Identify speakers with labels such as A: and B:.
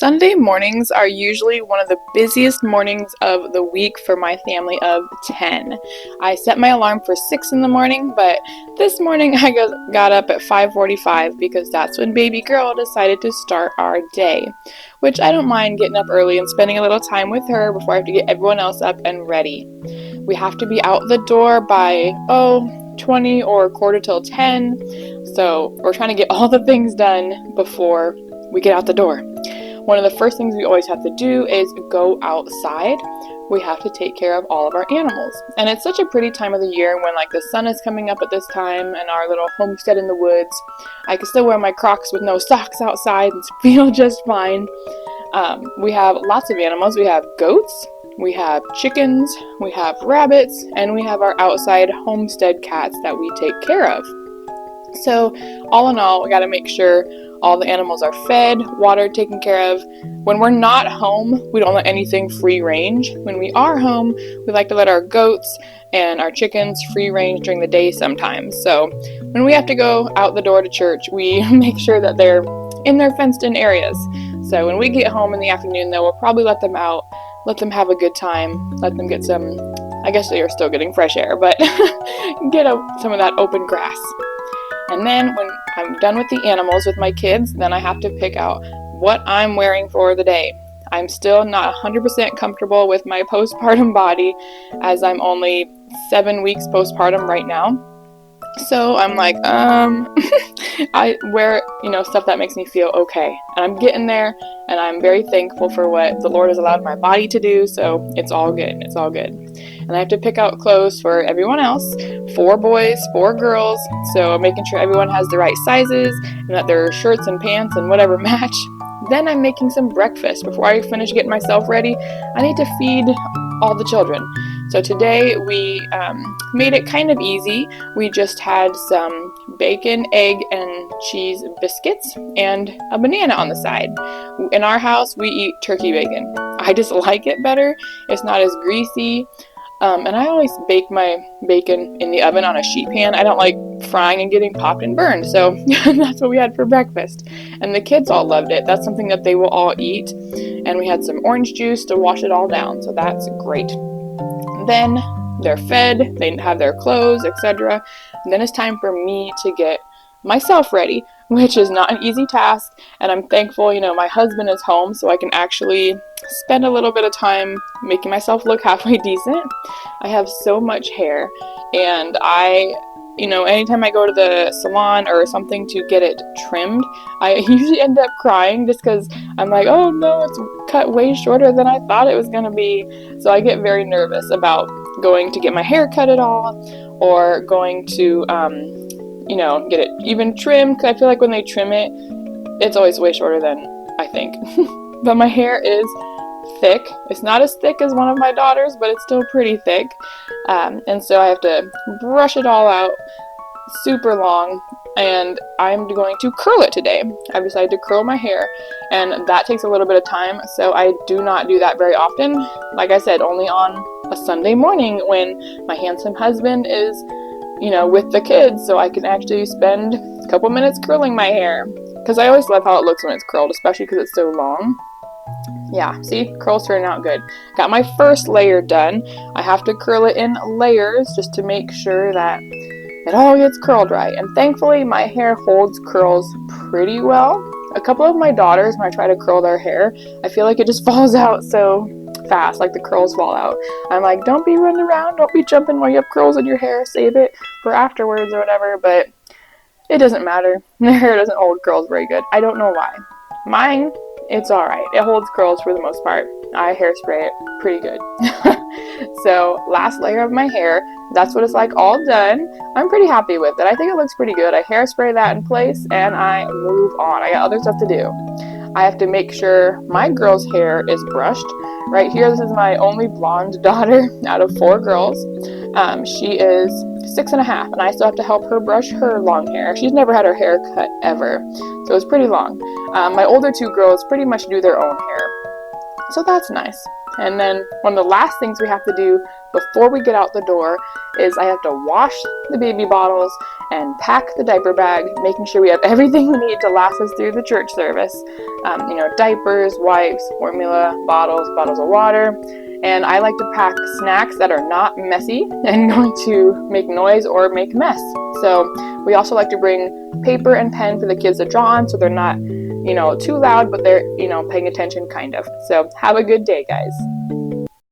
A: Sunday mornings are usually one of the busiest mornings of the week for my family of 10. I set my alarm for 6 in the morning, but this morning I got up at 5:45 because that's when baby girl decided to start our day, which I don't mind getting up early and spending a little time with her before I have to get everyone else up and ready. We have to be out the door by 20 or quarter till 10, so we're trying to get all the things done before we get out the door. One of the first things we always have to do is go outside. We have to take care of all of our animals. And it's such a pretty time of the year when the sun is coming up at this time and our little homestead in the woods. I can still wear my Crocs with no socks outside and feel just fine. We have lots of animals. We have goats, we have chickens, we have rabbits, and we have our outside homestead cats that we take care of. So all in all, we got to make sure all the animals are fed, watered, taken care of. When we're not home, we don't let anything free range. When we are home, we like to let our goats and our chickens free range during the day sometimes. So when we have to go out the door to church, we make sure that they're in their fenced-in areas. So when we get home in the afternoon, though, we'll probably let them out, let them have a good time, let them get some, I guess they are still getting fresh air, but get some of that open grass. And then when I'm done with the animals with my kids, then I have to pick out what I'm wearing for the day. I'm still not 100% comfortable with my postpartum body, as I'm only 7 weeks postpartum right now. So I'm like, I wear, stuff that makes me feel okay. And I'm getting there, and I'm very thankful for what the Lord has allowed my body to do, so it's all good. It's all good. And I have to pick out clothes for everyone else, 4 boys, 4 girls, so making sure everyone has the right sizes and that their shirts and pants and whatever match. Then I'm making some breakfast. Before I finish getting myself ready, I need to feed all the children. So today we made it kind of easy. We just had some bacon, egg, and cheese biscuits and a banana on the side. In our house, we eat turkey bacon. I just like it better. It's not as greasy. And I always bake my bacon in the oven on a sheet pan. I don't like frying and getting popped and burned. So that's what we had for breakfast. And the kids all loved it. That's something that they will all eat. And we had some orange juice to wash it all down. So that's great. Then they're fed, they have their clothes, etc. And then it's time for me to get myself ready, which is not an easy task. And I'm thankful, my husband is home, so I can actually spend a little bit of time making myself look halfway decent. I have so much hair, and anytime I go to the salon or something to get it trimmed, I usually end up crying just because I'm like, oh no, it's cut way shorter than I thought it was going to be. So I get very nervous about going to get my hair cut at all, or going to, get it even trimmed, because I feel like when they trim it, it's always way shorter than I think. But my hair is thick. It's not as thick as one of my daughters, but it's still pretty thick. And so I have to brush it all out super long, and I'm going to curl it today. I've decided to curl my hair, and that takes a little bit of time, so I do not do that very often. Like I said, only on a Sunday morning when my handsome husband is, with the kids, so I can actually spend a couple minutes curling my hair, because I always love how it looks when it's curled, especially because it's so long. Yeah, see, curls turn out good. Got my first layer done. I have to curl it in layers just to make sure that it all gets curled right. And thankfully, my hair holds curls pretty well. A couple of my daughters, when I try to curl their hair, I feel like it just falls out so fast, like the curls fall out. I'm like, don't be running around, don't be jumping while you have curls in your hair, save it for afterwards or whatever, but it doesn't matter. Their hair doesn't hold curls very good. I don't know why. Mine, it's alright. It holds curls for the most part. I hairspray it pretty good. So, last layer of my hair, that's what it's like all done. I'm pretty happy with it. I think it looks pretty good. I hairspray that in place and I move on. I got other stuff to do. I have to make sure my girl's hair is brushed. Right here, this is my only blonde daughter out of 4 girls. She is 6.5, and I still have to help her brush her long hair. She's never had her hair cut ever, so it's pretty long. My older 2 girls pretty much do their own hair. So that's nice. And then one of the last things we have to do before we get out the door is I have to wash the baby bottles and pack the diaper bag, making sure we have everything we need to last us through the church service. Diapers, wipes, formula, bottles of water. And I like to pack snacks that are not messy and going to make noise or make a mess. So we also like to bring paper and pen for the kids to draw on so they're not too loud, but they're, paying attention kind of. So have a good day, guys.